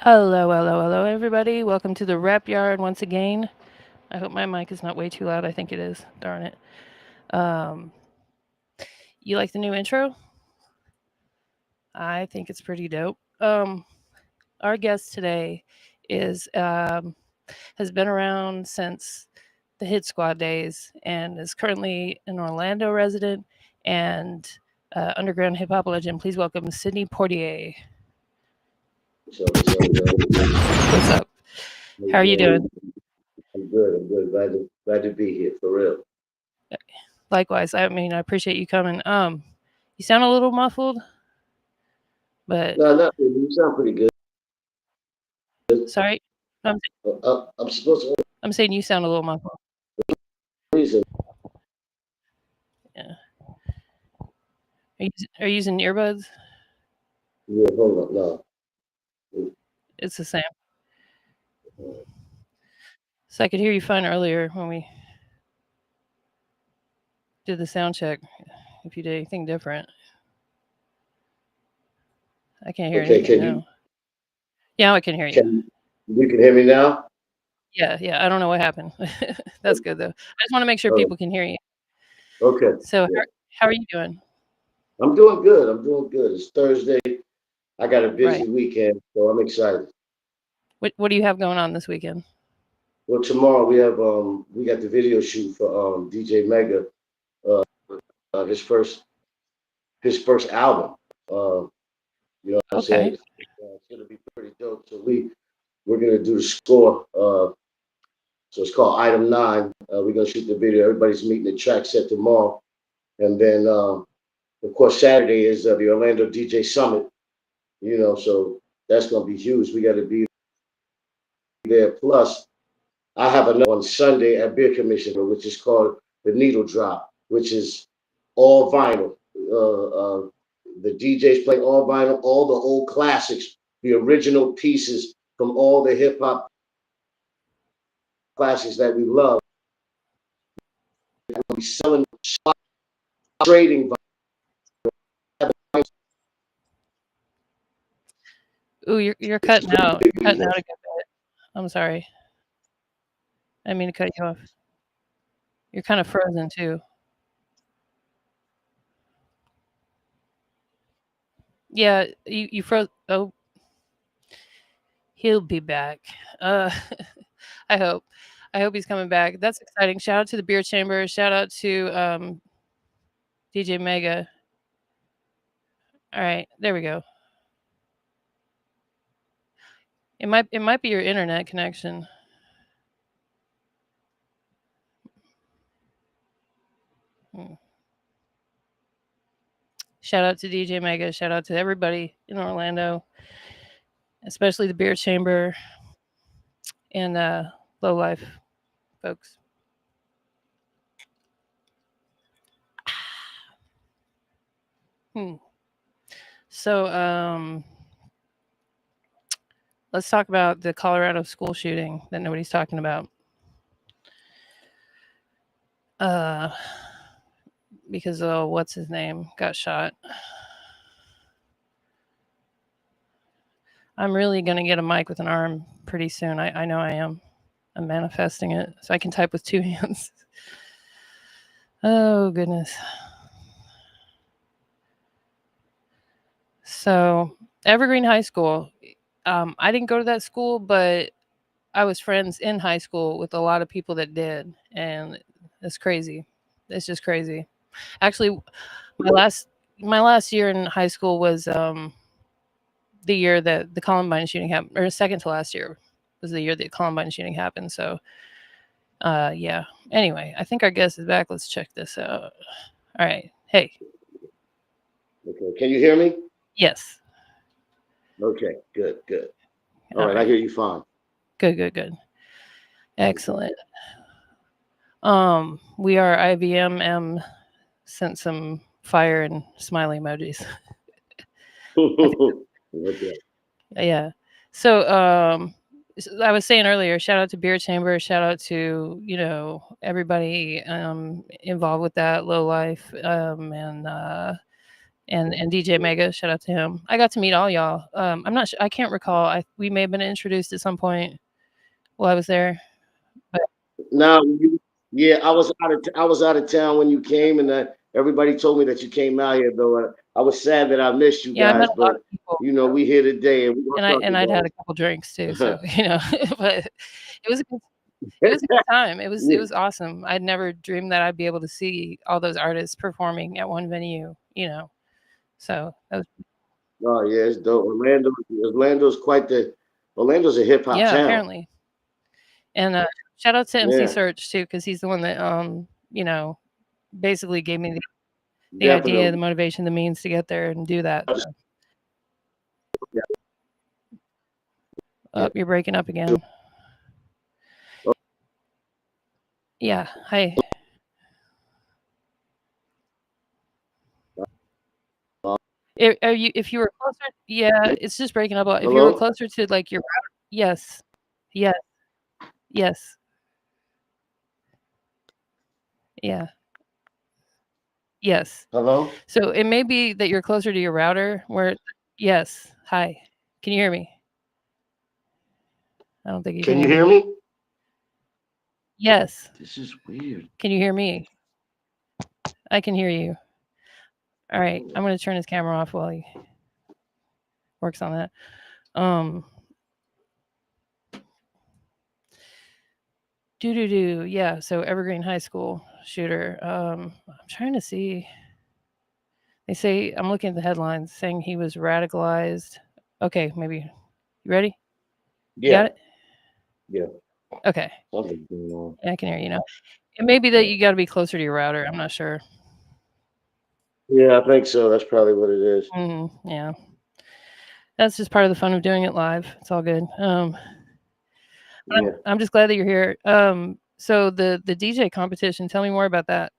Hello, everybody. Welcome to the rap yard once again. I hope my mic is not way too loud. I think it is. Darn it. Um, you like the new intro? I think it's pretty dope. Our guest today is has been around since the Hit Squad days and is currently an Orlando resident and underground hip hop legend. Please welcome Sidney Portier. What's up? What's up? What's up? How How are you you doing? doing? I'm good. I'm good. Glad to be here for real. Likewise. I mean, I appreciate you coming. You sound a little muffled, but No, not really. You sound pretty good. sorry. I'm I'm supposed to I'm saying you sound a little muffled. reason. Yeah. Are you using earbuds? Yeah, hold on. No. It's the same. So I could hear you fine earlier when we did the sound check. If you did anything different, I can't hear Okay. anything now. Yeah, I can hear you. Can you can hear me now? Yeah. I don't know what happened. That's good though. I just want to make sure Oh, people can hear you. okay. So Yeah. how are you doing? I'm doing good. I'm doing good. It's Thursday. I got a Right. busy weekend, so I'm excited. What do you have going on this weekend? Well, tomorrow we got the video shoot for DJ Mega, uh, his first album. Uh, you know what I'm saying? Okay. It's gonna be pretty dope. So we're gonna do the score. So it's called Item Nine. We're gonna shoot the video. Everybody's meeting the track set tomorrow, and then of course Saturday is the Orlando DJ Summit. So that's gonna be huge. We got to be there. Plus, I have another on Sunday at Beer Commission, which is called the Needle Drop, which is all vinyl. The DJs play all vinyl, all the old classics, the original pieces from all the hip hop classics that we love. We'll be selling, trading Ooh, you're It's cutting gonna out. be a You're big cutting out weekend. a good bit. I'm sorry. I didn't mean to cut you off. You're kind of frozen too. Yeah, you froze. Oh, he'll be back. Uh, I hope. I hope he's coming back. That's exciting. Shout out to the Beer Chamber. Shout out to DJ Mega. All right, there we go. It might be your internet connection. Hmm. Shout out to DJ Mega. Shout out to everybody in Orlando, especially the Beer Chamber and Low Life folks. Hmm. So let's talk about the Colorado school shooting that nobody's talking about. Uh, because what's his name got shot. I'm really gonna get a mic with an arm pretty soon. I know I am. I'm manifesting it so I can type with two hands. Oh goodness. So Evergreen High School. I didn't go to that school, but I was friends in high school with a lot of people that did, and it's crazy. It's just crazy. Actually, my last my last year in high school was the year that the Columbine shooting happened, or second to last year was the year the Columbine shooting happened. So, yeah. Anyway, I think our guest is back. Let's check this out. All right. Hey. Okay. Can you hear me? Yes. Okay. Good. Good. All All right. I right. hear you fine. Good. Okay. Excellent. We are IVMM sent some fire and smiley emojis. I think, Okay. yeah. So I was saying earlier, shout out to Beer Chamber, shout out to everybody involved with that low life, and and DJ Mega. Shout out to him. I got to meet all y'all. I'm not. I can't recall. We may have been introduced at some point while I was there. But Now, yeah, I was out of town when you came, and everybody told me that you came out here. Though I was sad that I missed you yeah, I met guys, a lot but of people, we here today, and we and gonna talk I'd had about a couple drinks too. So it. but it was a good, it was a good time. It Yeah. was awesome. I'd never dreamed that I'd be able to see all those artists performing at one venue. So that was, Oh yeah, it's dope. Orlando's a hip hop yeah, town. apparently. And shout out to MC Yeah, Search too, because he's the one that basically gave me the idea, the definitely. motivation, the means to get there and do that. So. Oh, you're breaking up again. Yeah. Hi. If you were closer, yeah, it's just breaking up a lot. If you were Hello, closer to like your yes, yes, yes, yeah, yes. hello. So it may be that you're closer to your router where yes. Hi. Can you hear me? I don't think you can Can hear you me. hear me? Yes. This is weird. Can you hear me? I can hear you. All right. I'm going to turn his camera off while he works on that. Um do. Yeah, so Evergreen High School shooter. I'm trying to see. They say I'm looking at the headlines saying he was radicalized. Okay, maybe you ready? You got Yeah, it? yeah. Okay. Something's going on. Yeah, I can hear you now. It may be that you got to be closer to your router. I'm not sure. Yeah, I think so. That's probably what it is. Yeah, that's just part of the fun of doing it live. It's all good. Yeah. I'm just glad that you're here. So the DJ competition. Tell me more about that.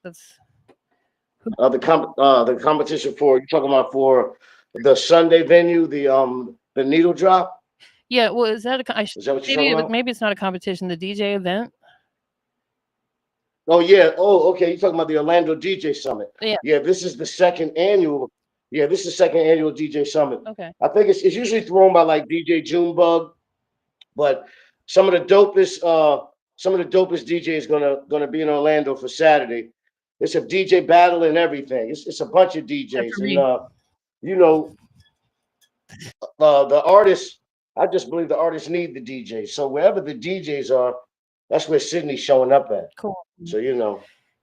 That's The competition for you talking about for the Sunday venue, the needle drop. yeah. Well, is that Is that what you're talking about? maybe it's not a competition. The DJ event. Oh yeah. Oh, okay. You're talking about the Orlando DJ Summit. Yeah. Yeah, this is the second annual. Yeah, this is the second annual DJ Summit. Okay. I think it's usually thrown by like DJ Junebug, but some of the dopest some of the dopest DJs gonna be in Orlando for Saturday. It's a DJ battle and everything. It's a bunch of Except DJs for and me. you know the artists. I just believe the artists need the DJs. So wherever the DJs are, that's where Sydney's showing up at. Cool. So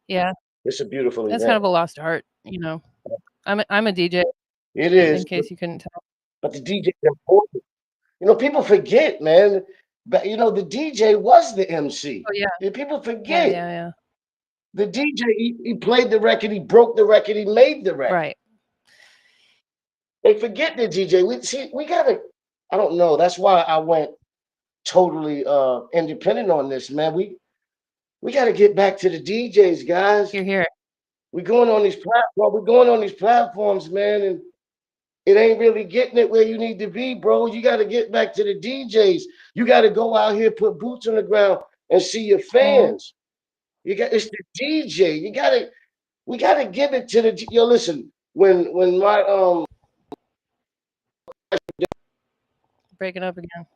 Yeah, it's a beautiful that's kind event. of a lost art. I'm a DJ, It is, in case you couldn't tell. but the DJ is important. People forget, man. But the DJ was the MC. Oh, yeah. People Yeah, forget. yeah, yeah. The DJ, he played the record, he broke the record, he made the record. Right. They forget the DJ. We gotta. I don't know. That's why I went totally independent on this, man. We got to get back to the DJs, guys. You're here. We're going on these platforms. We're going on these platforms, man, and it ain't really getting it where you need to be, bro. You got to get back to the DJs. You got to go out here, put boots on the ground, and see your Mhm. fans. It's the DJ. We gotta give it to the yo. Listen, when my Breaking up again.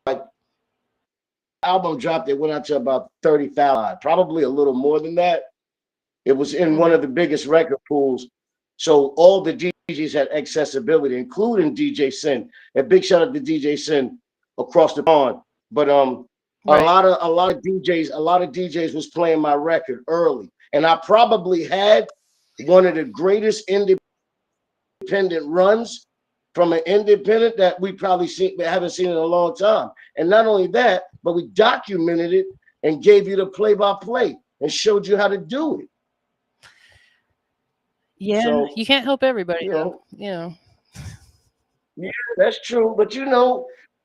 like album dropped, it went out to about 30,000, probably a little more than that. It was in one Mhm. of the biggest record pools. So all the DJs had accessibility, including DJ Sin. And big shout out to DJ Sin across the pond. But Right. a lot of DJs was playing my record early. And I probably had one of the greatest independent runs from an independent that we haven't seen in a long time. And not only that, but we documented it and gave you the play-by-play and showed you how to do it. Yeah, So, you can't help everybody you though. know, yeah, that's true. But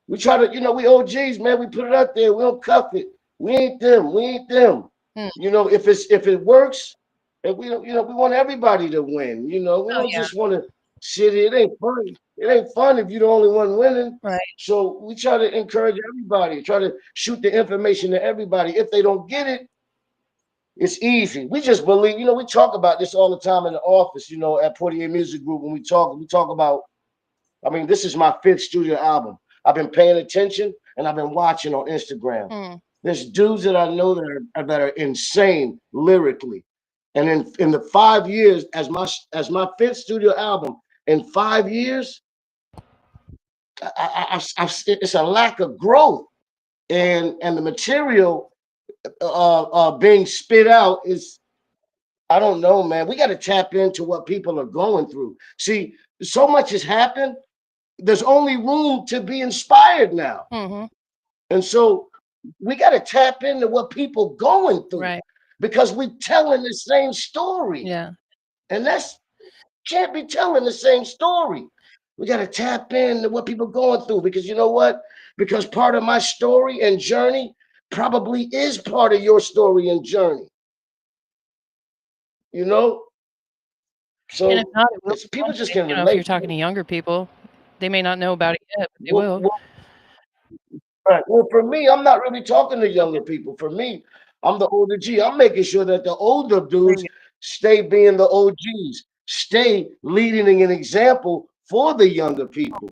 we try to, we OGs, man. We put it out there. We don't cuff it. We ain't them. We ain't them. Hmm. If it works, and we want everybody to win. We Oh don't yeah. just want to sit here. It ain't fun. It ain't fun if you're the only one winning. Right. So we try to encourage everybody. Try to shoot the information to everybody. If they don't get it, It's easy. We just believe, we talk about this all the time in the office, at Poitier Music Group. When we talk about, I mean, this is my fifth studio album. I've been paying attention and I've been watching on Instagram. Mm. There's dudes that I know that are insane lyrically. And in the 5 years as my fifth studio album, in 5 years, it's a lack of growth, and the material being spit out is, I don't know, man. We got to tap into what people are going through. See, so much has happened. There's only room to be inspired now, Mm-hmm. and so we got to tap into what people going through, Right. because we telling the same story, Yeah. and that's can't be telling the same story. We got to tap into what people going through, because you know what? Because part of my story and journey probably is part of your story and journey. You know, And if so not, it will it's be people one just day. can If you're relate. talking to younger people, they may not know about it yet, but they Well, will. well, right. Well, for me, I'm not really talking to younger people. For me, I'm the older G. I'm making sure that the older There dudes you stay being the OGs, stay leading an example for the younger people.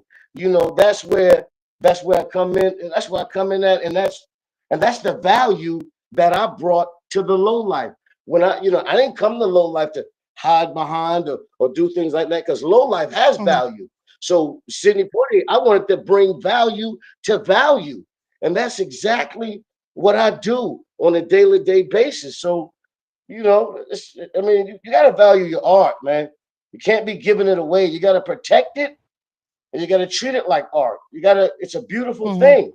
That's where I come in. And that's where I come in at, and that's the value that I brought to the low life. When I didn't come to low life to hide behind or do things like that, because low life has go. Mhm. value. So Sidney Poitier, I wanted to bring value to value. And that's exactly what I do on a daily day basis. So, I mean, you got to value your art, man. You can't be giving it away. You got to protect it, and you got to treat it like art. It's a beautiful Mhm. thing.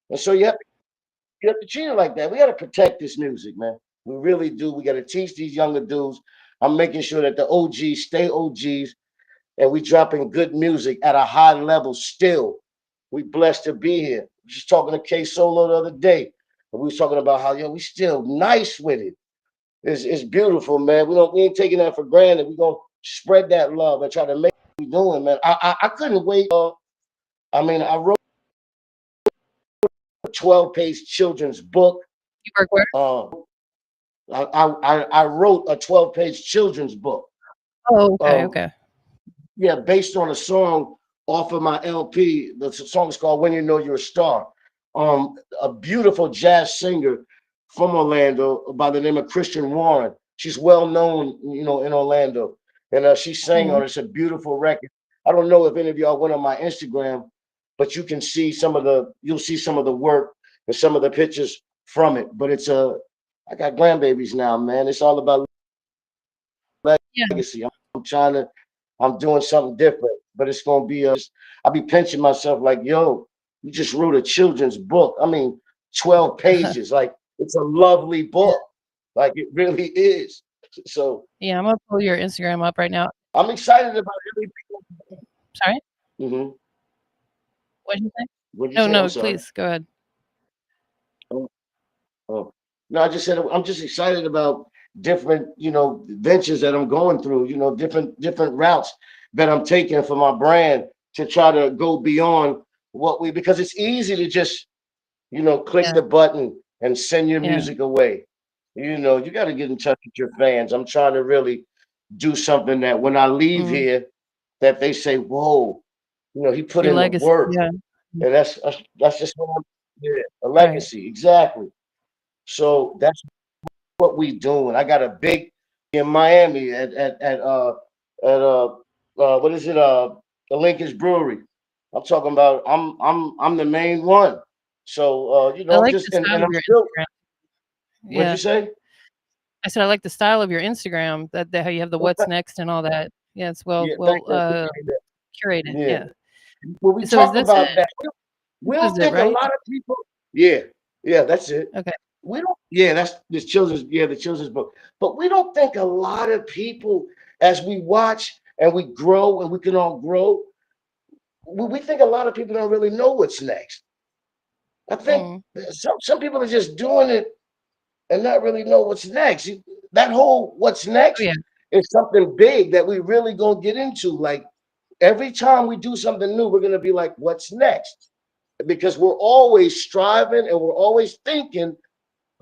And so you have to treat it like that. We got to protect this music, man. We really do. We got to teach these younger dudes. I'm making sure that the OGs stay OGs, and we dropping good music at a high level still. We blessed to be here. Just talking to K Solo the other day, and we was talking about how we still nice with it. It's beautiful, man. We ain't taking that for granted. We gonna spread that love and try to make what we doing, man. I couldn't wait. I mean, I wrote a 12-page children's book. You work where? Uh, I wrote a 12-page children's book. Oh, okay, Um, okay. Yeah, based on a song off of my LP. The song is called "When You Know You're a Star." A beautiful jazz singer from Orlando by the name of Christian Warren. She's well known, in Orlando, and she sang on Mhm. it. It's a beautiful record. I don't know if any of y'all went on my Instagram, but you'll see some of the work and some of the pictures from it. But I got grandbabies now, man. It's all about Yeah, legacy. I'm doing something different, but it's gonna be I'll be pinching myself like, yo, you just wrote a children's book. I mean, 12 pages. Like, it's a lovely yeah, book. Like, it really is. So yeah, I'm gonna pull your Instagram up right now. I'm excited about everything. Sorry? Hmm. What'd you say? What did you No, say? I'm no, sorry. please, go ahead. Oh, oh. No, I just said I'm just excited about different, ventures that I'm going through, different routes that I'm taking for my brand to try to go beyond because it's easy to just click Yeah, the button and send your yeah, music away. You got to get in touch with your fans. I'm trying to really do something that when I leave mm, here, that they say, "Whoa, he put your in the legacy, work," yeah, mm, and that's just what yeah, a right. legacy, exactly. So that's what we doing. I got a big in Miami at what is it the Lincoln's Brewery. I'm talking about I'm the main one. So I like the just style and of I'm your still. Instagram. What'd you Yeah. say? I said I like the style of your Instagram, that how you have the Well, what's next and all that. Yeah, it's yeah, thank you. I well, appreciate that. curated, Yeah. yeah. Well, we So is talk this about it? that. We This is don't it, think a right? lot of people. Yeah, yeah, that's it. Okay. We don't. Yeah, that's this children's. Yeah, the children's book. But we don't think a lot of people, as we watch and we grow and we can all grow, we think a lot of people don't really know what's next. I think Mm. some people are just doing it and not really know what's next. That whole what's Oh, next yeah. is something big that we really gonna get into. Like every time we do something new, we're gonna be like, what's next? Because we're always striving and we're always thinking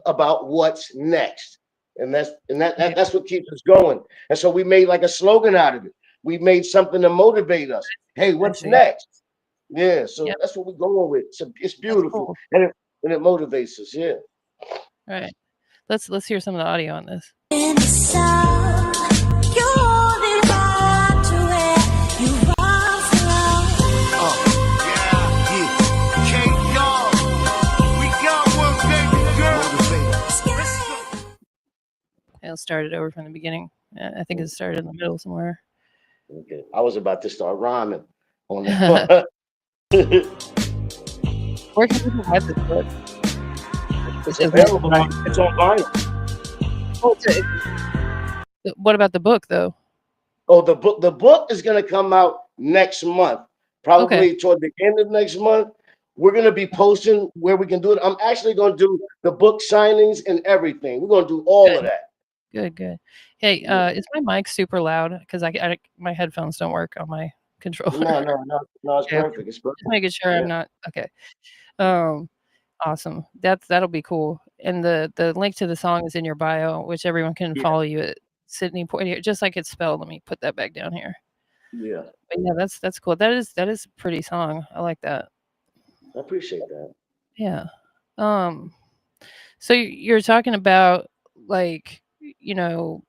about what's next. and Yeah. that's what keeps us going. And so we made like a slogan out of it. We made something to motivate us. Hey, what's Actually, next? Yeah, so yep, that's what we're going with. So it's that's beautiful, cool. and it motivates us. Yeah. All right, let's hear some of the audio on this. In the south, you're holding on to where you once belonged. I'll start it over from the beginning. I think it started in the middle somewhere. Okay. I was about to start rhyming on Where that. can people buy this book? It's Isn't it available. right? It's on vinyl. Oh, what about the book though? Oh, the book is going to come out next month, Okay, probably toward the end of next month. We're going to be posting where we can do it. I'm actually going to do the book signings and everything. We're going to do all of good, that. good. Hey, Yeah. is my mic super loud? Because my headphones don't work on my controller. No, it's Okay, perfect. It's just perfect. making sure I'm Yeah, not okay. Um, awesome. That'll be cool. And the link to the song is in your bio, which everyone can yeah, follow you at Sydney Poitier, just like it's spelled. Let me put that back down here. yeah. But yeah, that's cool. That is a pretty song. I like that. I appreciate that. Yeah. Um, so you're talking about like, you know,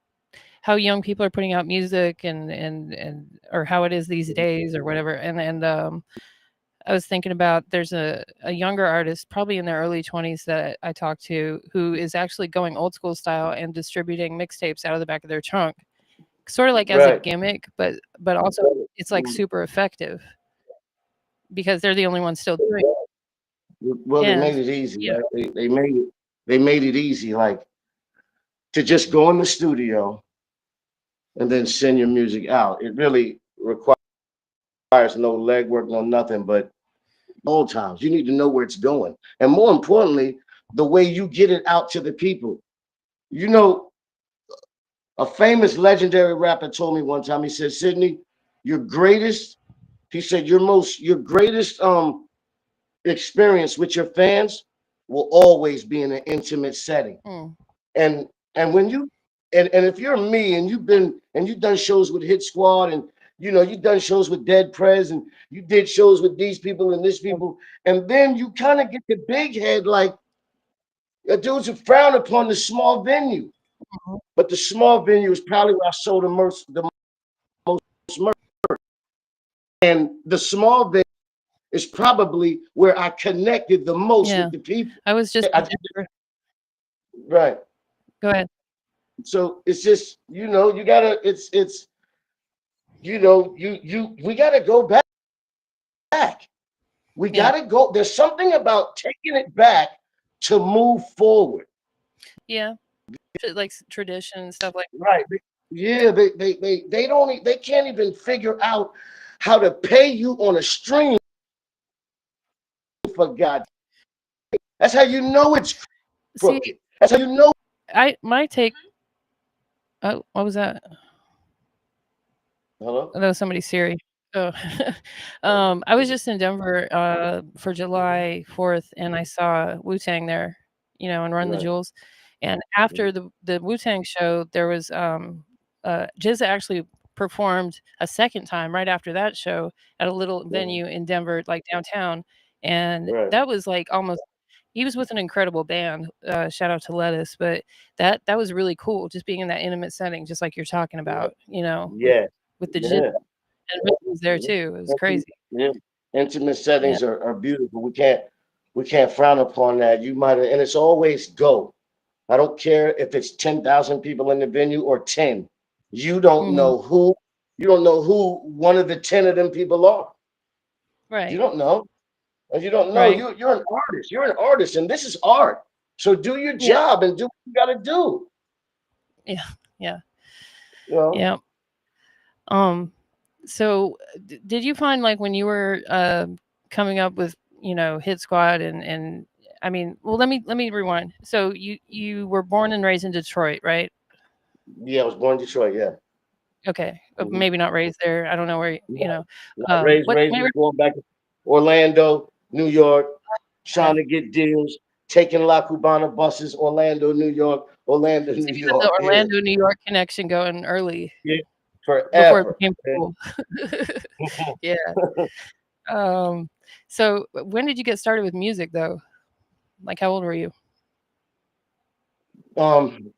how young people are putting out music and or how it is these days or whatever. And I was thinking about there's a younger artist, probably in their early 20s, that I talked to who is actually going old school style and distributing mixtapes out of the back of their trunk, sort of like as a Right. gimmick, but also it's like super effective because they're the only ones still doing it. Well, they And made it easy, yeah, right? They made it easy, like to just go in the studio and then send your music out. It really requires no legwork, no nothing, but old times. You need to know where it's going. And more importantly, the way you get it out to the people. You know, a famous legendary rapper told me one time, he said, Sydney, your greatest, he said, your greatest experience with your fans will always be in an intimate setting. mm, And when you and if you're me and you've done shows with Hit Squad and you've done shows with Dead Prez and you did shows with these people and this people, and then you kind of get the big head like dudes who frown upon the small venue. mhm. But the small venue is probably where I sold the most merch. And the small venue is probably where I connected the most Yeah. with the people. I was just I, in Denver. right. Go ahead. So it's just, you gotta, it's, we gotta go back. We Yeah. gotta go. There's something about taking it back to move forward. Yeah. Like tradition and stuff like Right. Yeah, they don't they can't even figure out how to pay you on a stream for God. That's how you know it's see, crooked. That's how you know. my take. Oh, what was that? Hello? Oh, that was somebody's Siri. Oh, I was just in Denver for July 4th, and I saw Wu Tang there, and Run the Right. Jewels. And after the Wu Tang show, there was Jizza actually performed a second time right after that show at a little Mhm. venue in Denver, like downtown, and Right. that was like almost. He was with an incredible band. Shout out to Lettuce, but that was really cool, just being in that intimate setting, just like you're talking about, Yeah. with the jizz Yeah. and Rick was there Yeah. too. It was crazy. Yeah. Intimate Yeah. settings are beautiful. We can't frown upon that. You might, and it's always go. I don't care if it's 10,000 people in the venue or 10. You don't Mhm. know who you don't know who one of the 10 of them people are. You Right. don't know. And you don't know. Right. You're an artist. You're an artist, and this is art. So do your Yeah. job and do what you gotta do. Yeah. Yeah. You know? Yeah. Um, so did you find like when you were coming up with, Hit Squad and I mean, well let me rewind. So you were born and raised in Detroit, right? Yeah, I was born in Detroit, yeah. Okay. Mhm. Maybe not raised there. I don't know where, Not, not raised, what raised, going back to Orlando, New York, trying okay. to get deals. taking La Cubana buses, Orlando, New York, Orlando, So New you had the York. Yeah, Orlando, New York connection going early yeah, before it forever. became cool. Yeah. Um, so when did you get started with music though? Like how old were you? um,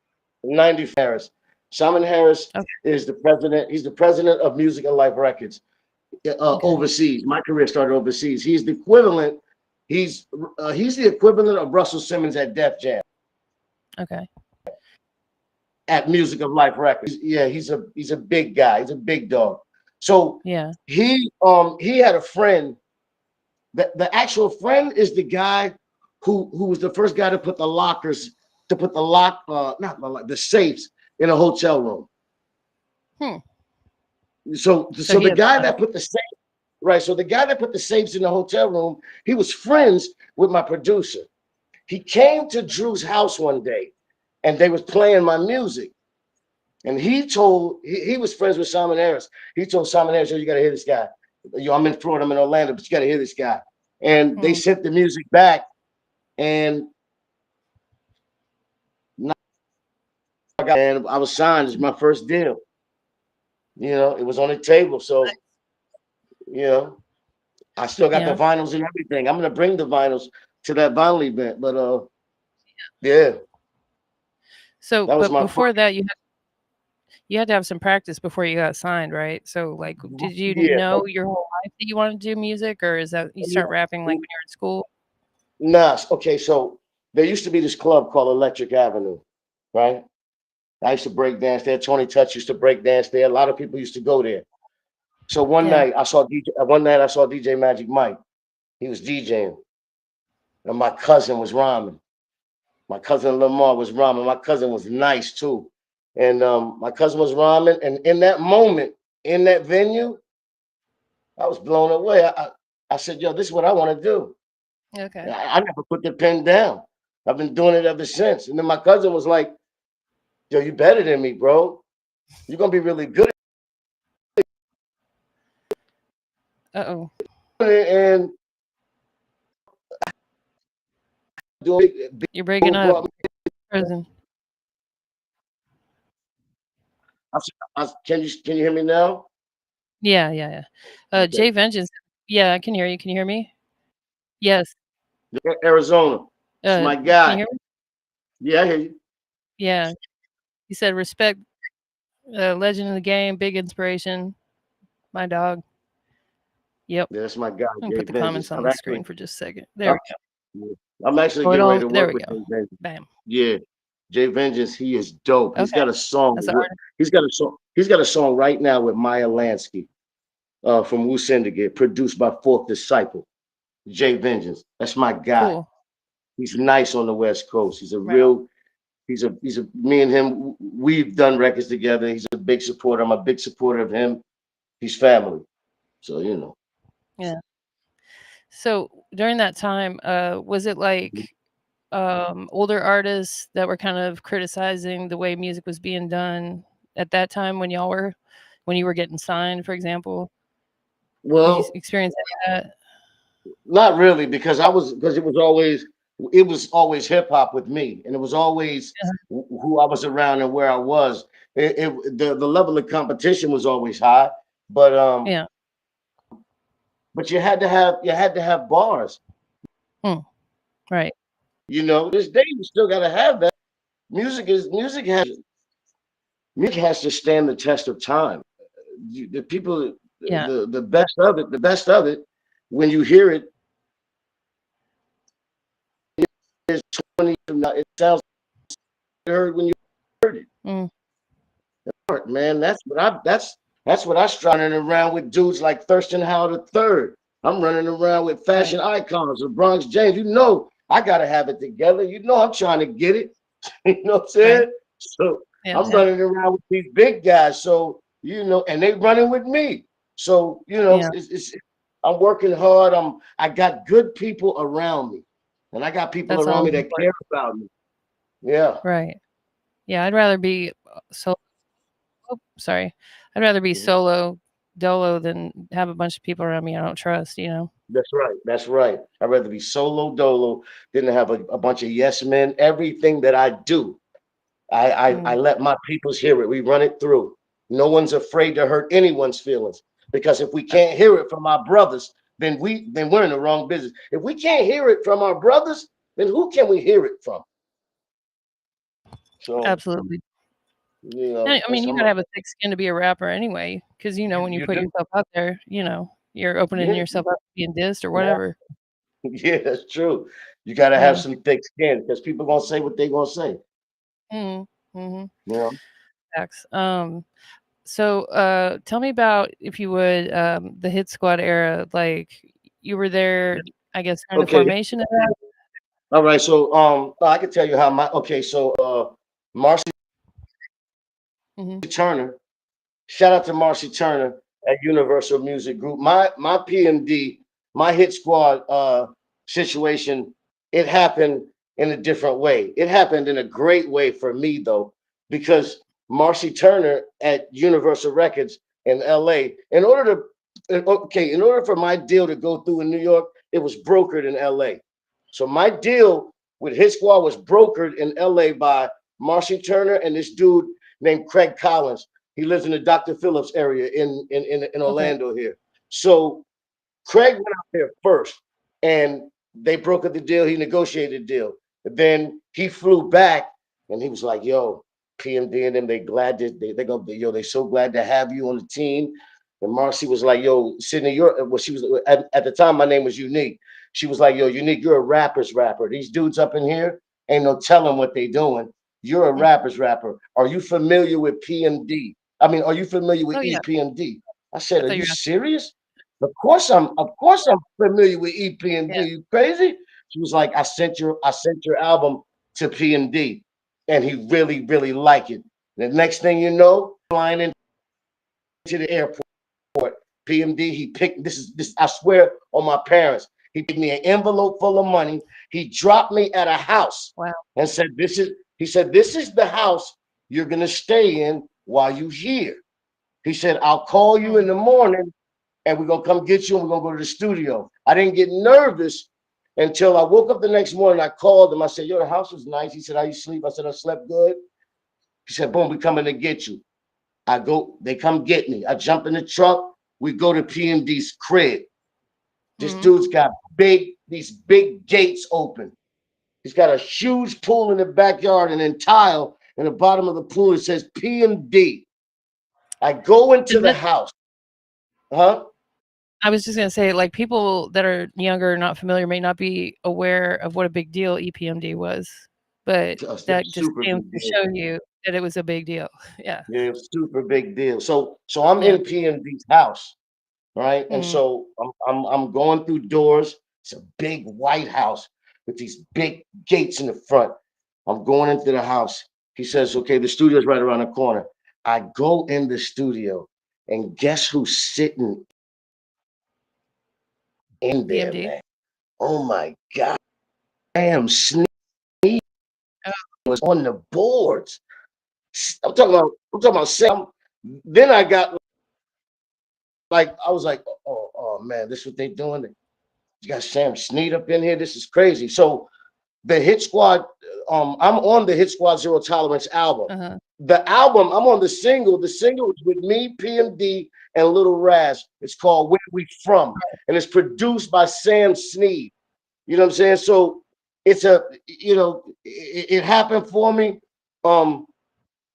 90 Harris. Simon Harris Okay. is the president. He's the president of Music and Life Records Okay. overseas. My career started overseas. He's the equivalent. He's the equivalent of Russell Simmons at Def Jam Okay. at Music of Life Records. Yeah, he's a big guy. He's a big dog. So Yeah. he had a friend. The actual friend is the guy who was the first guy to put the lockers to put the lock not the lock, the safes in a hotel room. Hmm. So So so he the had guy fun. that put the safe right. So the guy that put the safes in the hotel room, he was friends with my producer. He came to Drew's house one day, and they was playing my music. And he was friends with Simon Harris. He told Simon Harris, "Yo, you got to hear this guy. Yo, I'm in Florida, I'm in Orlando, but you got to hear this guy." And they Hmm. sent the music back, and I was signed. It's my first deal. It was on the table. So, you know, I still got the Yeah. vinyls and everything. I'm gonna bring the vinyls to that vinyl event. But yeah, So, that was but my first. before that, you had to have some practice before you got signed, right? So, like, did you Yeah. know your whole life that you wanted to do music, or is that you start rapping like when you're in school? Nah, okay, so there used to be this club called Electric Avenue, right? I used to break dance there. Tony Touch used to break dance there. A lot of people used to go there. So Yeah. one night I saw DJ Magic Mike. He was DJing, and my cousin was rhyming. My cousin Lamar was rhyming. My cousin was nice too. And my cousin was rhyming. And in that moment, in that venue, I was blown away. I said, yo, this is what I want to do. Okay. I never put the pen down. I've been doing it ever since. And then my cousin was like, yo, you better than me, bro. You're gonna be really good Uh-oh. at it. And doing You're breaking up. brought me. Prison. Can you hear me now? Yeah, yeah, yeah. Okay. Jay Vengeance. Yeah, I can hear you. Can you hear me? Yes. Arizona. It's my Can guy. you hear me? Yeah, I hear you. Yeah. He said respect, legend in the game, big inspiration. My dog. Yep. Yeah, that's my guy, I'm gonna Jay put the comments Vengeance. on the screen for just a second. There I'm, we go. I'm actually Oh, it getting ready all to there work we with go. Jay Vengeance. Bam. Yeah, Jay Vengeance, he is dope. He's Okay. got a song. That's the artist. He's got a song. He's got a song right now with Maya Lansky from Wu Syndicate, produced by Fourth Disciple. Jay Vengeance. That's my guy. Cool. He's nice on the West Coast. He's a Right on. real. He's a. Me and him, we've done records together. He's a big supporter. I'm a big supporter of him. He's family. So Yeah. So during that time, was it like older artists that were kind of criticizing the way music was being done at that time when you were getting signed, for example? Did you well, experience any of that? not really, because it was always hip hop with me, and it was always Yeah. who I was around and where I was. The level of competition was always high, but Yeah. you had to have bars. Hmm. Right. This day you still got to have that. Music has to stand the test of time. The people, Yeah. the best of it, when you hear it is 20 from now. It sounds like you heard when you heard it. Mm. Man, that's what I start running around with dudes like Thurston Howard III. I'm running around with Right. fashion icons of Bronx James. I gotta have it together. I'm trying to get it. You know what I'm Right. saying? So Yeah. I'm running around with these big guys. So and they running with me. So Yeah. I'm working hard. I got good people around me, and I got people That's around me always that important. care about me. Yeah. Right. Yeah. I'd rather be so. Oh, sorry. I'd rather be Mhm. solo dolo than have a bunch of people around me I don't trust, you know? That's right. That's right. I'd rather be solo dolo than to have a bunch of yes men. Everything that I do, I Mm, let my peoples hear it. We run it through. No one's afraid to hurt anyone's feelings because if we can't hear it from our brothers, then we're in the wrong business. If we can't hear it from our brothers, then who can we hear it from? So absolutely. you I that's mean, you I'm gotta a, have a thick skin to be a rapper anyway, because you know, when you you put do. yourself out there, you know, you're opening Yeah, yourself up to being dissed or yeah, whatever. yeah, that's true. You got to have Yeah. some thick skin because people gonna say what they gonna say. Mhm. Mhm. You know. Facts. So, tell me about, if you would, the Hit Squad era. Like, you were there, I guess, during the Okay. formation of that? All right. So I can tell you how my okay. So Marcy Mhm. Turner. Shout out to Marcy Turner at Universal Music Group. My PMD, my hit squad situation, it happened in a different way. It happened in a great way for me though, because Marcy Turner at Universal Records in LA, in order for my deal to go through in New York, it was brokered in LA. So my deal with Hit Squad was brokered in LA by Marcy Turner and this dude named Craig Collins. He lives in the Dr. Phillips area in Okay. Orlando here. So Craig went out there first, and they brokered the deal. He negotiated the deal. Then he flew back, and he was like, "Yo, PMD and them, they glad that they go, yo, they so glad to have you on the team." And Marcy was like, "Yo, Sydney, you're well." She was at the time. My name was Unique. She was like, "Yo, Unique, you're a rapper's rapper. These dudes up in here ain't no telling what they doing. You're a Mm. rapper's rapper. Are you familiar with PMD? I mean, are you familiar with Oh, yeah. EPMD?" I I said, "Are thought you you were asking. serious?" Of course I'm familiar with EPMD. Yeah. You crazy? She was like, I sent your album to PMD and he really, really liked it. The next thing you know, flying into the airport. PMD, he picked this, I swear on my parents. He picked me an envelope full of money. He dropped me at a house Wow. and said, This is the house you're gonna stay in while you here. He said, I'll call you in Mm. the morning and we're gonna come get you and we're gonna go to the studio. I didn't get nervous until I woke up the next morning. I called him. I said, Yo, the house was nice. He said, How you sleep? I said, I slept good. He said, Boom, we coming to get you. I go, they come get me. I jump in the truck. We go to PMD's crib. This Mhm. dude's got these big gates open. He's got a huge pool in the backyard and then tile in the bottom of the pool. It says PMD. I go into Is the that house. Huh? I was just gonna say, like, people that are younger, not familiar, may not be aware of what a big deal EPMD was, but That's a that just super stands big to deal. show you that it was a big deal. Yeah. Yeah, super big deal. So I'm Yeah. in PNB's house, right? And Mhm. so I'm going through doors. It's a big white house with these big gates in the front. I'm going into the house. He says, "Okay, the studio's right around the corner." I go in the studio, and guess who's sitting in there, PMD. man? Oh my God, damn, Sneak Oh, was on the boards. I'm talking about Sam. Then I got like, I was like, oh man, this is what they doing. You got Sam Snead up in here. This is crazy. So the Hit Squad, I'm on the Hit Squad Zero Tolerance album. uh-huh. The album, I'm on the single. The single is with me, PMD, and Little Raz. It's called Where We From, and it's produced by Sam Snead. You know what I'm saying? So it's it happened for me. Um,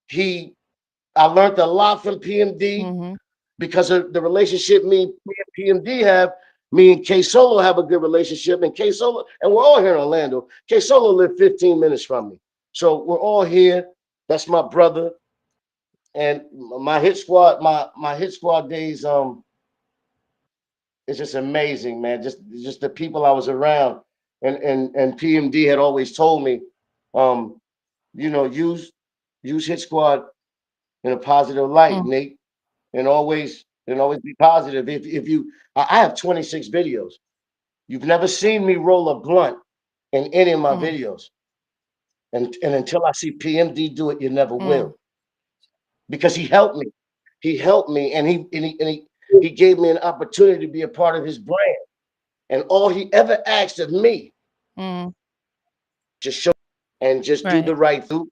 he, I learned a lot from PMD Mhm. because of the relationship me and PMD have. Me and K Solo have a good relationship, and K Solo, and we're all here in Orlando. K Solo lived 15 minutes from me, so we're all here. That's my brother, and my hit squad, my hit squad days. It's just amazing, man. Just the people I was around, and PMD had always told me, um, use hit squad in a positive light, Mm. Nate, and always be positive. If you, I have 26 videos. You've never seen me roll a blunt in any of my Mhm. videos, and until I see PMD do it, you never Mm. will, because he helped me. He helped me, and he He gave me an opportunity to be a part of his brand. And all he ever asked of me, Mm, just show and just do right. the right thing.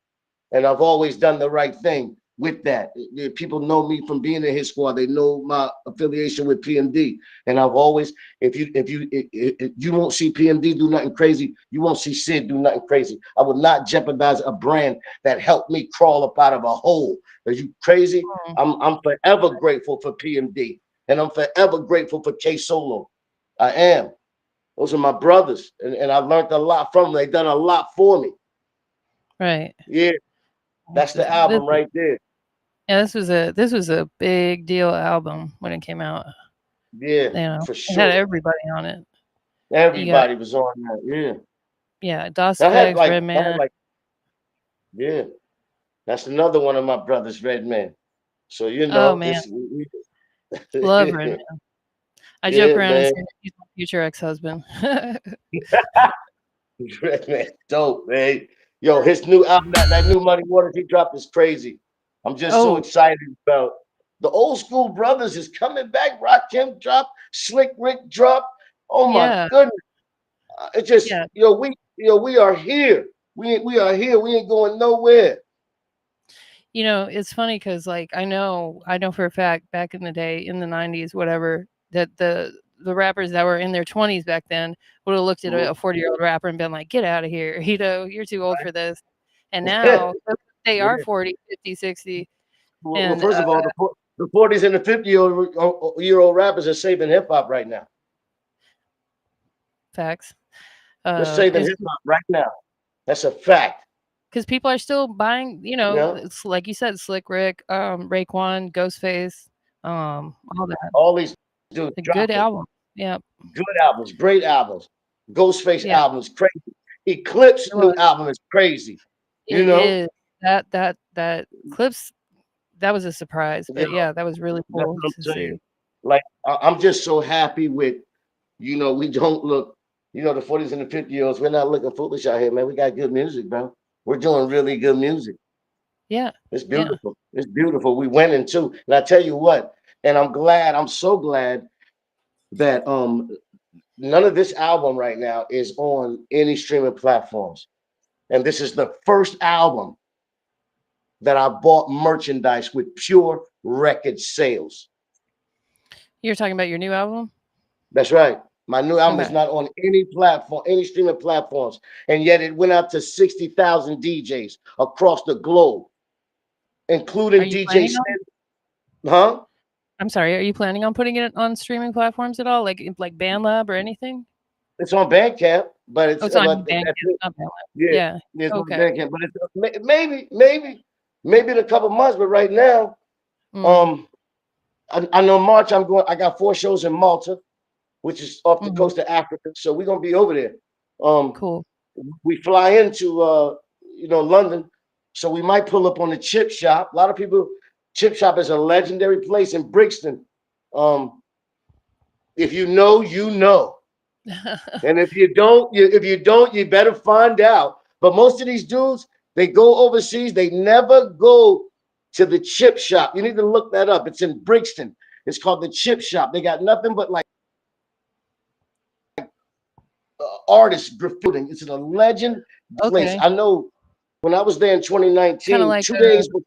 And I've always done the right thing with that. People know me from being in his squad. They know my affiliation with PMD, and I've always, if you won't see PMD do nothing crazy, you won't see Sid do nothing crazy. I would not jeopardize a brand that helped me crawl up out of a hole. Are you crazy? Mm, I'm forever grateful for PMD, and I'm forever grateful for K Solo. I am. Those are my brothers, and I learned a lot from them. They done a lot for me. right. Yeah, that's the This, album right there. yeah, this was a big deal album when it came out. Yeah, for It had sure. everybody on it. You got, Everybody was on that. Yeah. yeah, DOS I had Specs, like, I had Redman. like, yeah. That's another one of my brothers, Redman. So you Oh know, man, love yeah, Redman. I joke around and man. say he's my future ex-husband. Redman, dope, man. Yo, his new album, that new Money Waters he dropped is crazy. I'm just so Oh excited about the old school brothers is coming back. Rakim drop, Slick Rick drop. Oh my yeah, goodness. It just, yeah. we are here. We are here. We ain't going nowhere. It's funny because like I know for a fact back in the day in the '90s, whatever, that the rappers that were in their 20s back then would have looked at Mhm. a 40-year-old rapper and been like, "Get out of here, you're too old for this." And now they are Yeah. 40, 50, 60, Well, and first of all, the 40s and the 50-year-old rappers are saving hip hop right now. facts. They're saving Is hip hop right now. That's a fact. because people are still buying. Yeah. It's like you said, Slick Rick, Raekwon, Ghostface, all that. All these dudes A good dropping album. Yeah, good albums, great albums. Ghostface yeah. albums, crazy. Eclipse It new was. album is crazy. You It know? is that clips. That was a surprise, You but know, yeah, that was really that's cool what to I'm saying. see. Like I'm just so happy with, we don't look, the 40s and the 50-year-olds, we're not looking foolish out here, man. We got good music, bro. We're doing really good music. Yeah, It's yeah. beautiful. It's beautiful. We went into, and I tell you what, and I'm so glad that none of this album right now is on any streaming platforms. And this is the first album that I bought merchandise with pure record sales. You're talking about your new album? That's right. My new album is Okay. not on any platform, any streaming platforms, and yet it went out to 60,000 DJs across the globe, Are including you DJ planning on? Sid. Huh? I'm sorry. Are you planning on putting it on streaming platforms at all, like BandLab or anything? It's on Bandcamp, but Oh, it's it's on but Bandcamp, that's it. not BandLab. Yeah, Yeah. yeah, it's on Okay. Bandcamp, but it's maybe in a couple months. But right now, Mm, um, I know March. I got 4 shows in Malta, which is off the mhm. coast of Africa. So we're gonna be over there. Um, Cool. we fly into London, so we might pull up on the Chip Shop. A lot of people, Chip Shop is a legendary place in Brixton. Um, if you know, you know. And if you don't, you better find out. But most of these dudes, they go overseas. They never go to the Chip Shop. You need to look that up. It's in Brixton. It's called the Chip Shop. They got nothing but like artists graffitiing. It's a legend place. Okay. I know when I was there in Kind of 2019, like 2 days before.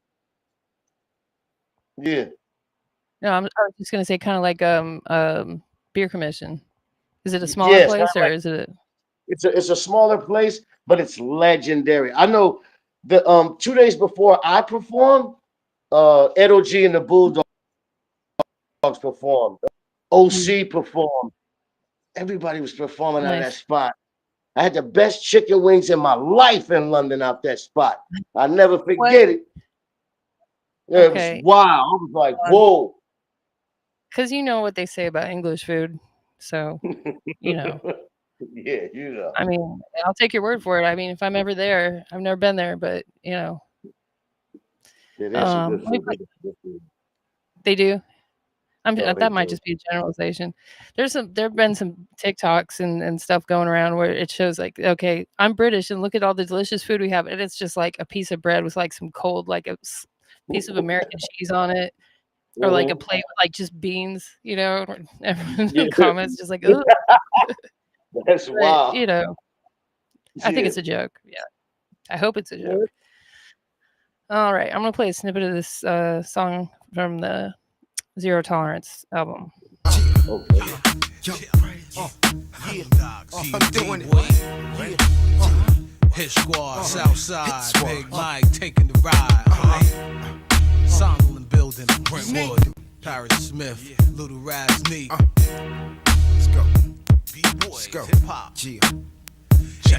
Yeah, no, I was just gonna say kind of like Beer Commission. Is it a smaller yeah. It's kind place of or like is it? it's a smaller place, but it's legendary. I know the 2 days before I performed, Edo G and the Bulldogs performed. Mm, OC performed. Everybody was performing out of that nice. spot. I had the best chicken wings in my life in London out that spot. I never What? forget it. Yeah, it was Okay. wild. I was like, whoa. Because you know what they say about English food, so you know. Yeah, I mean, I'll take your word for it. I mean, if I'm ever there, I've never been there, but Yeah, they have some good let me food. They put, got some good food. they do. No, they That might do. just be a generalization. There've been some TikToks and stuff going around where it shows like, okay, I'm British and look at all the delicious food we have, and it's just like a piece of bread with like some cold, like piece of American cheese on it. or like a Mhm. plate with like just beans, you know, everyone in Yeah, the comments just like, ugh. that's But wild. you know, I think Yeah. it's a joke. Yeah, I hope it's a Yeah. joke. All right, I'm gonna play a snippet of this song from the Zero Tolerance album. Okay. I'm doing it. Hit squad, Southside, Big Mike taking the ride. Sondland building, Brentwood, Paris Smith, Little Raz Knee. Let's go. B-boys, hip hop.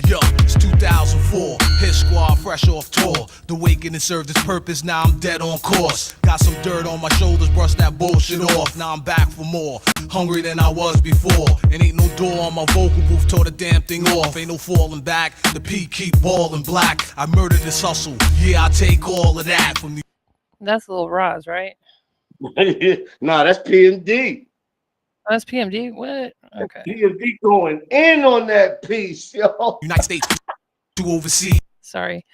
Yo, it's 2004. Hit squad, fresh off tour. The awakening served its purpose, now I'm dead on course. Got some dirt on my shoulders, brush that bullshit off. Now I'm back for more, hungry than I was before. And ain't no door on my vocal booth, tore the damn thing off. Ain't no falling back, the P keep balling black. I murdered this hustle, yeah, I take all of that from the. That's a little Roz, right? Nah, that's PMD. Oh, that's PMD. What? Okay. PMD going in on that piece, yo. United States to overseas. Sorry.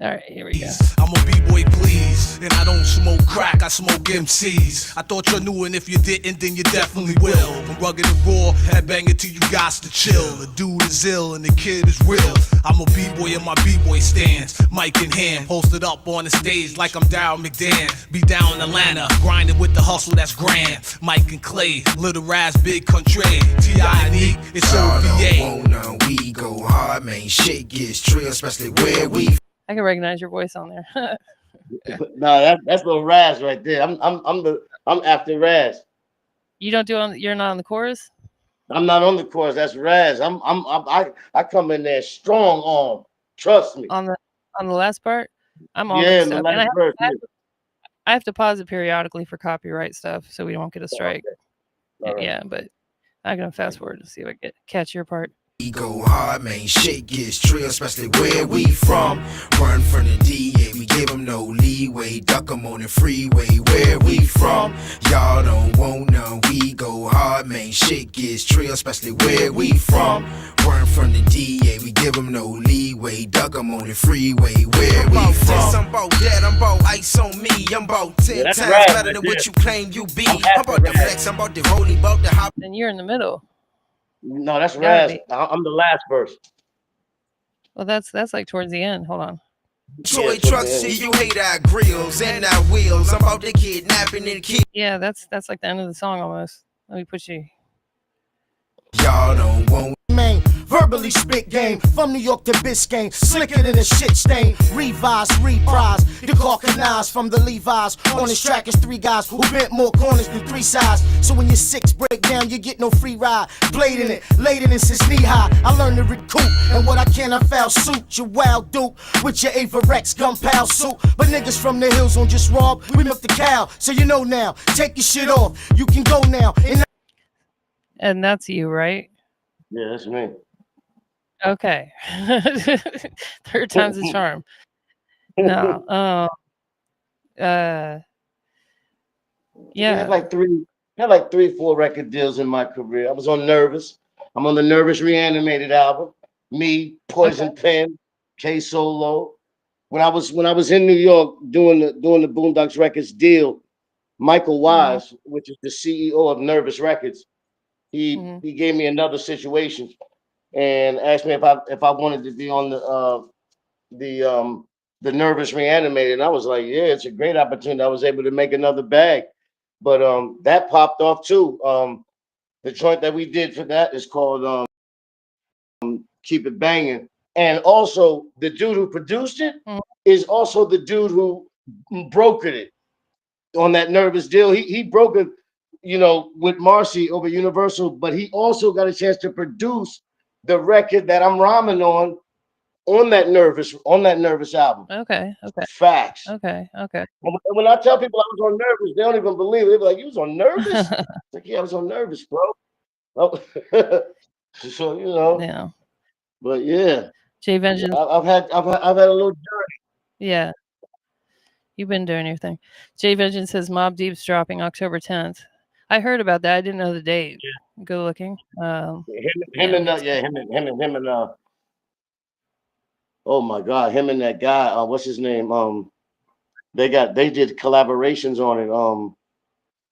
All right, here we go. I'm a b-boy, please, and I don't smoke crack, I smoke MCs. I thought you knew, and if you didn't, then you definitely will. I'm rugged and raw, headbanging till you got to chill. The dude is ill, and the kid is real. I'm a b-boy in my b-boy stance, mic in hand, posted up on the stage like I'm Darryl McDan. Be down in Atlanta, grinding with the hustle that's grand. Mike and Clay, Little Raz, Big Country, T.I. and E, it's OVA. We go hard, man. Shit gets trill, especially where we. I can recognize your voice on there. Nah, that's little Raz right there. I'm after Raz. You don't do on. You're not on the chorus. I'm not on the course. That's Raz. I come in there strong arm. Trust me. On the last part. I'm all Yeah, mixed in the up, and last verse. I have to pause it periodically for copyright stuff, so we don't get a strike. All right. Yeah, but I'm gonna fast forward to see if I can catch your part. We go hard, man. Shit gets trill, especially where we from. Run from the DA, we give them no leeway. Duck them on the freeway, where we from. Y'all don't want none, we go hard, man. Shit gets trill, especially where we from. Run from the DA, we give them no leeway. Duck them on the freeway, where we from. I'm about that, I'm about ice on me. I'm about 10 that's times right, better than what you claim you be. I'm I'm about the flex, I'm about the rolling, about the hop. Then you're in the middle. No, that's Gotta Raz. be. I'm the last verse. Well, that's like towards the end. Hold on. Toy Yeah, trucks, yeah. shit, you hate our grills and our wheels. I'm about to kidnapping and kill. Yeah, that's like the end of the song almost. Let me put you. Y'all don't want. Man, verbally spit game from New York to Biscayne, slicker than a shit stain. Revise, reprise, the Caucanize from the Levi's. On this track is 3 guys who bent more corners than 3 sides. So when your 6 break down, you get no free ride. Blade in it, laid in it since knee high. I learned to recoup, and what I can I foul suit. Your wild duke with your Averex gunpowder suit. But niggas from the hills don't just rob, we milk the cow. So you know now, take your shit off, you can go now. And that's you, right? Yeah, that's me. Okay. Third time's the charm. No. I Yeah. had like 3-4 record deals in my career. I was on Nervous. I'm on the Nervous Reanimated album. Me, Poison Pen, K Solo. When I was in New York doing the Boondocks Records deal, Michael Wise, which is the CEO of Nervous Records, he gave me another situation and asked me if I wanted to be on the Nervous Reanimated. And I was like, yeah, it's a great opportunity. I was able to make another bag, but that popped off too. The joint that we did for that is called Keep It Banging, and also the dude who produced it is also the dude who brokered it on that Nervous deal. He brokered, with Marcy over Universal, but he also got a chance to produce the record that I'm rhyming on that Nervous album. Okay. Facts. Okay. When I tell people I was on Nervous, they don't even believe it. They're like, "You was on Nervous?" Like, yeah, I was on Nervous, bro. Oh. So Yeah. But yeah, Jay Vengeance. I've had a little journey. Yeah. You've been doing your thing. Jay Vengeance says Mob Deep's dropping October 10th. I heard about that. I didn't know the date. Yeah. Good looking. Him and oh my God, him and that guy. What's his name? They did collaborations on it.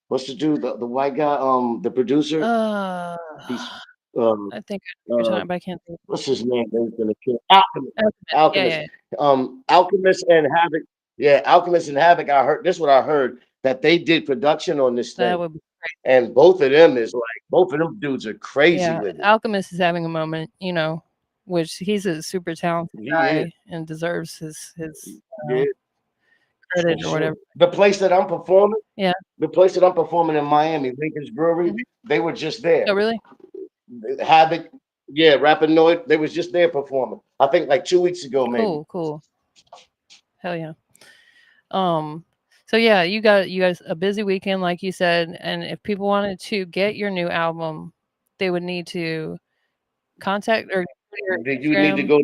What's the dude, the white guy, the producer? Uh, He's um I think I know what you're uh talking, but I can't think. what's his name? He's gonna kill Alchemist. Alchemist. Yeah, Alchemist. yeah, yeah. Alchemist and Havoc. Yeah, Alchemist and Havoc. I heard this is what I heard that they did production on this That thing. would be great. And both of them is like both of them dudes are crazy Yeah, with it. Alchemist is having a moment, which he's a super talented He is. guy and deserves his Yeah, for credit or sure. whatever. The place that I'm performing, Yeah. the place that I'm performing in Miami, Lincoln's Brewery, Mhm. they were just there. Oh, really? Havoc, yeah, Rapinoid, they was just there performing. I think like 2 weeks ago, maybe. Cool, cool. Hell yeah. Um, so yeah, you guys a busy weekend, like you said, and if people wanted to get your new album, they would need to contact or go to your You need to Instagram. go.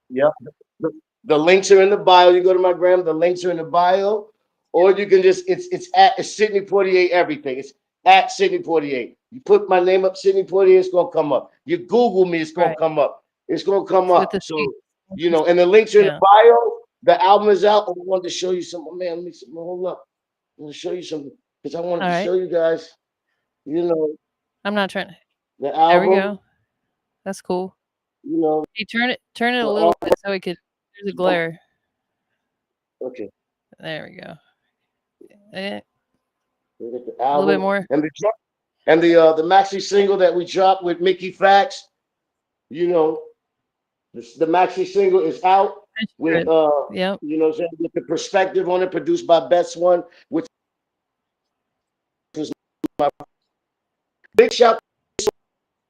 Yep. The, the links are in the bio. You go to my gram. The links are in the bio, or you can just it's Sydney Poitier everything. It's at Sydney Poitier. You put my name up, Sydney Poitier, it's gonna come up. You Google me, it's gonna Right. come up. It's gonna come It's with up. the C. So and the links are in the Yeah. bio. The album is out. I wanted to show you something. Man, let me hold up. I want to show you something because I wanted All to right. show you guys. I'm not trying to. The There we album. go. That's cool. You know, You turn it a the little all. bit so we could. There's a glare. Okay. There we go. Eh, We got the a little bit album more. and the maxi single that we dropped with Mickey Fax. You know, the maxi single is out with Yep. what I'm saying, with the perspective on it, produced by Best One, which was my big shout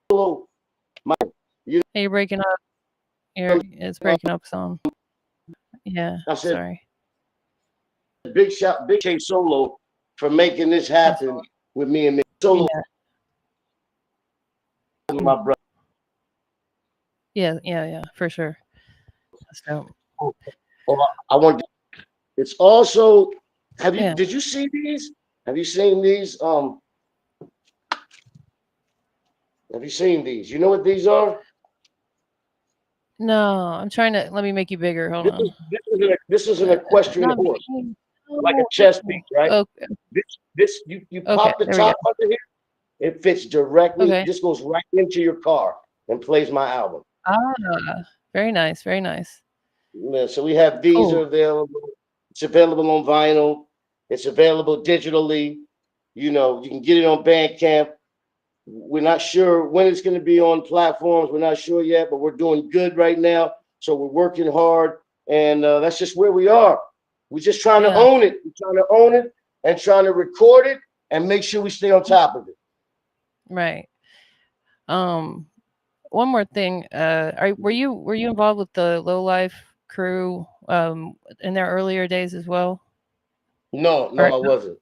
to my you Hey, you're breaking up. It's know breaking up some. Yeah. I said Sorry. big K Solo for making this Yes. happen with me and Mickey Solo, Yeah. my brother. Yeah. Yeah. Yeah. For sure. That's dope. I want it's also Yeah. did you see these? Have you seen these? Have you seen these? You know what these are? No, I'm trying to. Let me make you bigger. Hold on. This is an equestrian Not horse, me. like a No. chess piece, right? Okay. This you Okay. pop the There we go. top under here, it fits directly. Okay. This goes right into your car and plays my album. Ah. Very nice. Very nice. Yeah, so we have these are Cool. available. It's available on vinyl. It's available digitally. You can get it on Bandcamp. We're not sure when it's going to be on platforms. We're not sure yet, but we're doing good right now. So we're working hard, and that's just where we are. We're just trying to Yeah. own it. We're trying to own it and trying to record it and make sure we stay on top of it. Right. Um. One more thing. Were you involved with the Low Life crew in their earlier days as well? No, no, Or I wasn't.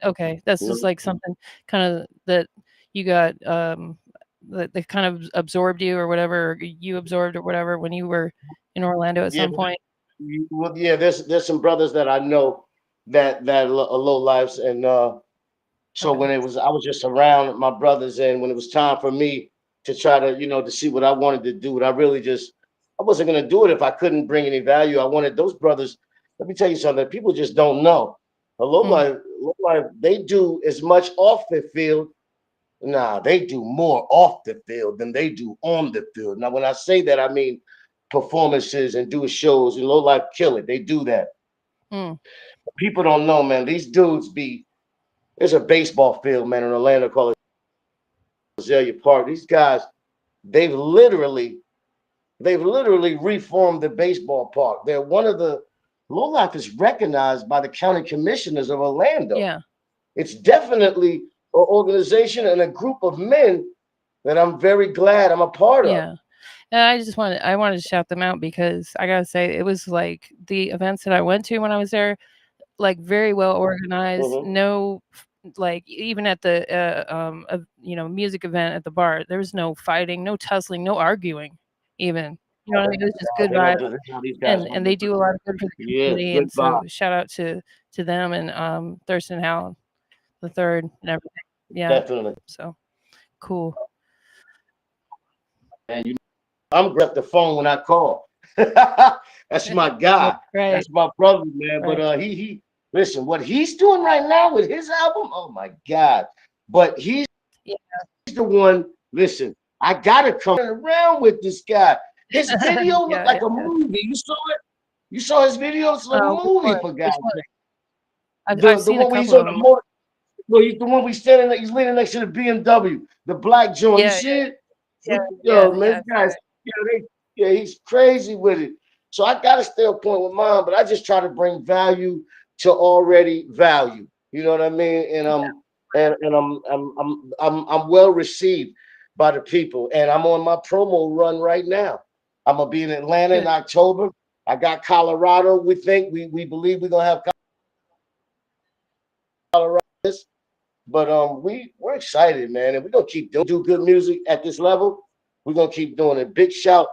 okay, that's No. just like something kind of that you got that kind of absorbed you or whatever, or you absorbed or whatever when you were in Orlando at Yeah, some point. well, yeah. There's some brothers that I know that are low lives, and so Okay. when I was just around my brothers, and when it was time for me to try to, to see what I wanted to do, and I wasn't gonna do it if I couldn't bring any value. I wanted those brothers. Let me tell you something. People just don't know. A Mm, low life, they do as much off the field. Nah, they do more off the field than they do on the field. Now, when I say that, I mean performances and do shows. And low life kill it. They do that. mm, People don't know, man. These dudes be. There's a baseball field, man, in Orlando called Azalea Park. These guys, they've literally, they've literally reformed the baseball park. They're one of the Low Life is recognized by the county commissioners of Orlando. yeah, It's definitely an organization and a group of men that I'm very glad I'm a part of. yeah. And I wanted to shout them out because I gotta say it was like the events that I went to when I was there, like very well organized. Mhm. No, like even at the music event at the bar, there was no fighting, no tussling, no arguing, even. You know what I mean? It was just good They don't vibes, do this. How these guys and don't they do. do a lot of good for the Yeah, community. good And vibe. so shout out to them and Thurston Howell the third and everything. Yeah, Definitely. so cool. And I'm grab the phone when I call. That's my guy. Right, That's my brother, man. But right. listen, what he's doing right now with his album, oh my God. But he's Yeah. the one, listen, I gotta come around with this guy. His video looked Yeah, like yeah, a yeah. movie. You saw it? You saw his video? It's like a Which movie one? for Which God's one? sake. I've The seen a one where he's couple on of the them. motor. Well, he's the one we standing. He's leaning next to the BMW, the black joint. You Yeah, see it? yeah, Yo, yeah, man, yeah. this guy's yeah, he's crazy with it. So I gotta stay on point with mine, but I just try to bring value to already value. You know what I mean? And I'm well received by the people, and I'm on my promo run right now. I'm gonna be in Atlanta in Good. October. I got Colorado. We believe we're gonna have Colorado. But we're excited, man, and we're gonna keep do good music at this level. We're gonna keep doing it. Big shout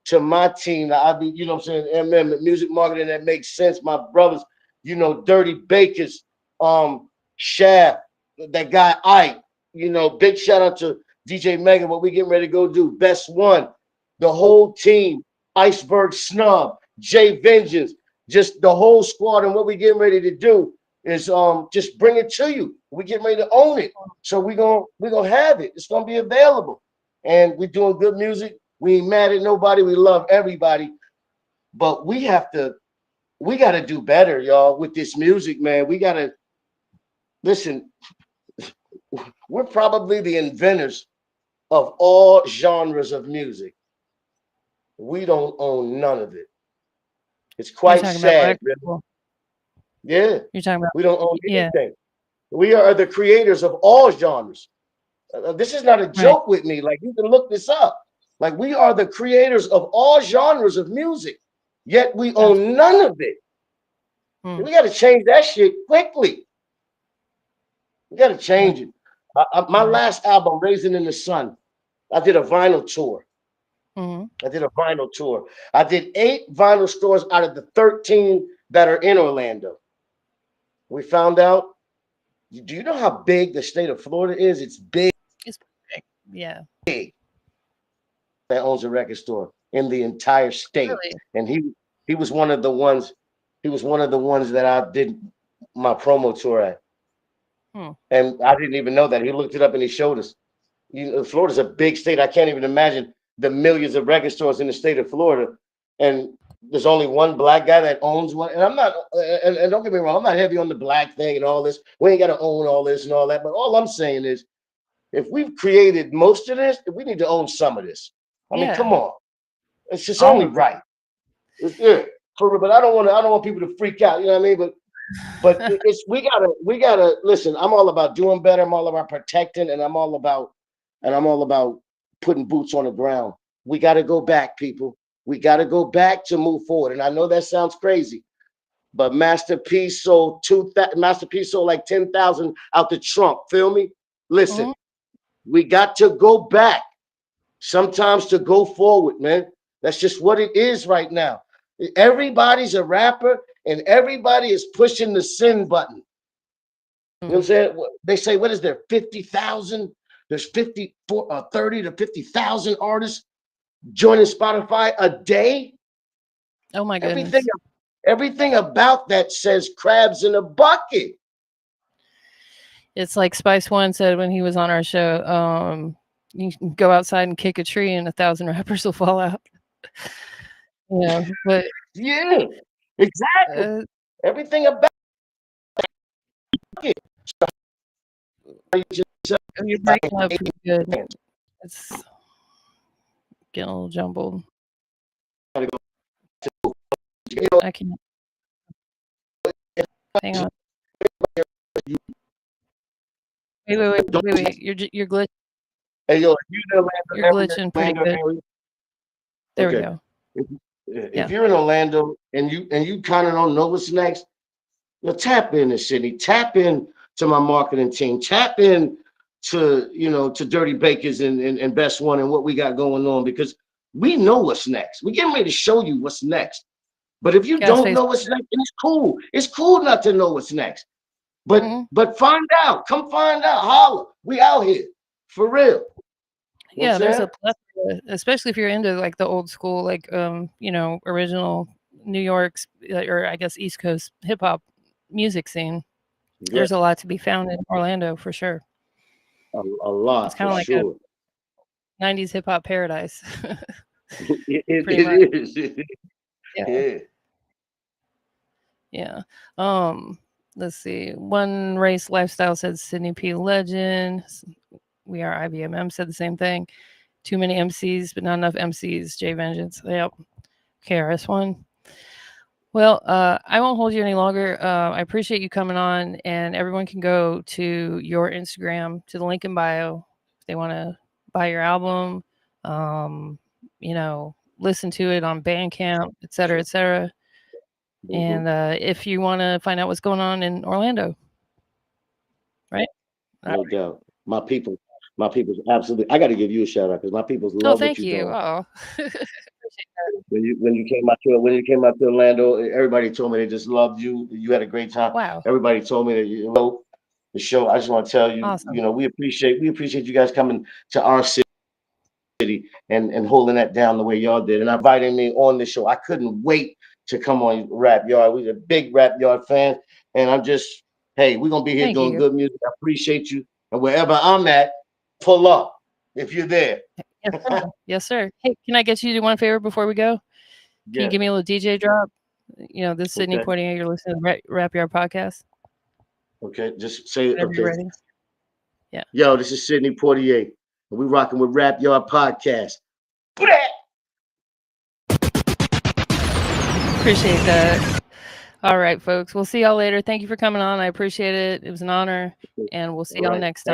to my team. I be, you know what I'm saying, music marketing that makes sense. My brothers, Dirty Bakers, Shaft, that guy Ike. Big shout out to DJ Megan. What we getting ready to go do? Best One, the whole team, Iceberg Snub, Jay Vengeance, just the whole squad, and what we getting ready to do is just bring it to you. We get ready to own it. So we're gonna have it. It's gonna be available. And we're doing good music. We ain't mad at nobody. We love everybody. But we gotta do better, y'all, with this music, man. We gotta listen. We're probably the inventors of all genres of music. We don't own none of it. It's You're quite talking about sad, black really. people. Yeah, You're talking about, we don't own yeah, anything. We are the creators of all genres. This is not a right. joke with me. Like, you can look this up. Like, we are the creators of all genres of music, yet we That's own none of it. hmm. We got to change that shit quickly. We got to Right. change it. My Right. last album, Raising in the Sun, I did a vinyl tour. Hmm. I did a vinyl tour. I did 8 vinyl stores out of the 13 that are in Orlando. We found out. Do you know how big the state of Florida is? It's big. It's big. Yeah. That owns a record store in the entire state, Really. and he was one of the ones. He was one of the ones that I did my promo tour at, Hmm. and I didn't even know that. He looked it up and he showed us. Florida's a big state. I can't even imagine the millions of record stores in the state of Florida, and there's only one black guy that owns one. And I'm not, and don't get me wrong, I'm not heavy on the black thing and all this. We ain't got to own all this and all that. But all I'm saying is, if we've created most of this, we need to own some of this. I mean, come Yeah. on. It's just All only of it. right. It's good. But I don't want people to freak out. You know what I mean? But it's we gotta listen. I'm all about doing better. I'm all about protecting, and I'm all about putting boots on the ground. We gotta go back, people. We gotta go back to move forward. And I know that sounds crazy, but Master P sold like 10,000 out the trunk. Feel me? Listen, Mhm. we got to go back sometimes to go forward, man. That's just what it is right now. Everybody's a rapper and everybody is pushing the sin button. You know what I'm Mhm. saying? They say, what is there, 50,000? There's 30 to 50,000 artists joining Spotify a day. Oh my Everything, goodness. everything about that says crabs in a bucket. It's like Spice One said when he was on our show. You can go outside and kick a tree, and 1,000 rappers will fall out. But Yeah, exactly. uh, Everything about it. you're breaking up pretty good. It's getting a little jumbled. I can't. Hang on. Wait. You're glitch. Hey, yo, if you in You're glitching pretty Orlando good. area, There we okay. go. If Yeah. you're in Orlando and you kind of don't know what's next, tap in to Sydney, tap in to my marketing team, tap in to Dirty Bakers and Best One and what we got going on, because we know what's next. We're getting ready to show you what's next. But if you Gas don't face. know what's next, it's cool. It's cool not to know what's next. But Mhm. but find out. Come find out. Holla. We out here. For real. You know what I'm Yeah, there's a saying? plethora, especially if you're into like the old school, like original New York's or I guess East Coast hip hop. music scene. Yeah, There's a lot to be found in Orlando for sure. a It's lot kind for of like sure. a 90s hip hop paradise. Pretty much. It is. Yeah. Yeah. Yeah. Let's see. One Race Lifestyle said Sydney P. Legend. We Are IBMM said the same thing. Too many MCs, but not enough MCs. J Vengeance. Yep. KRS1. Well, I won't hold you any longer. I appreciate you coming on, and everyone can go to your Instagram, to the link in bio, if they want to buy your album, listen to it on Bandcamp, et cetera, et cetera. Mhm. And if you want to find out what's going on in Orlando, right? No doubt. My people's absolutely. I got to give you a shout out because my people's Oh, love what thank you're you. doing. Oh, When you came out to Orlando, everybody told me they just loved you. You had a great time. wow. Everybody told me that the show. I just want to tell you, Awesome. we appreciate you guys coming to our city and holding that down the way y'all did, and inviting me on the show. I couldn't wait to come on Rap Yard. We're a big Rap Yard fan, and I'm just, hey, we're gonna be here Thank doing you. good music. I appreciate you, and wherever I'm at, pull up if you're there. Yes, sir. Yes, sir. Hey, can I get you to do one favor before we go? Can you Yeah. give me a little DJ drop? This is Sydney Okay. Poitier. You're listening to Rap Yard Podcast. Okay. Just say it. Whenever you're Okay. ready. Yeah. Yo, this is Sidney Poitier, and we rocking with Rap Yard Podcast. Appreciate that. All right, folks. We'll see y'all later. Thank you for coming on. I appreciate it. It was an honor. And we'll see All y'all right. next time.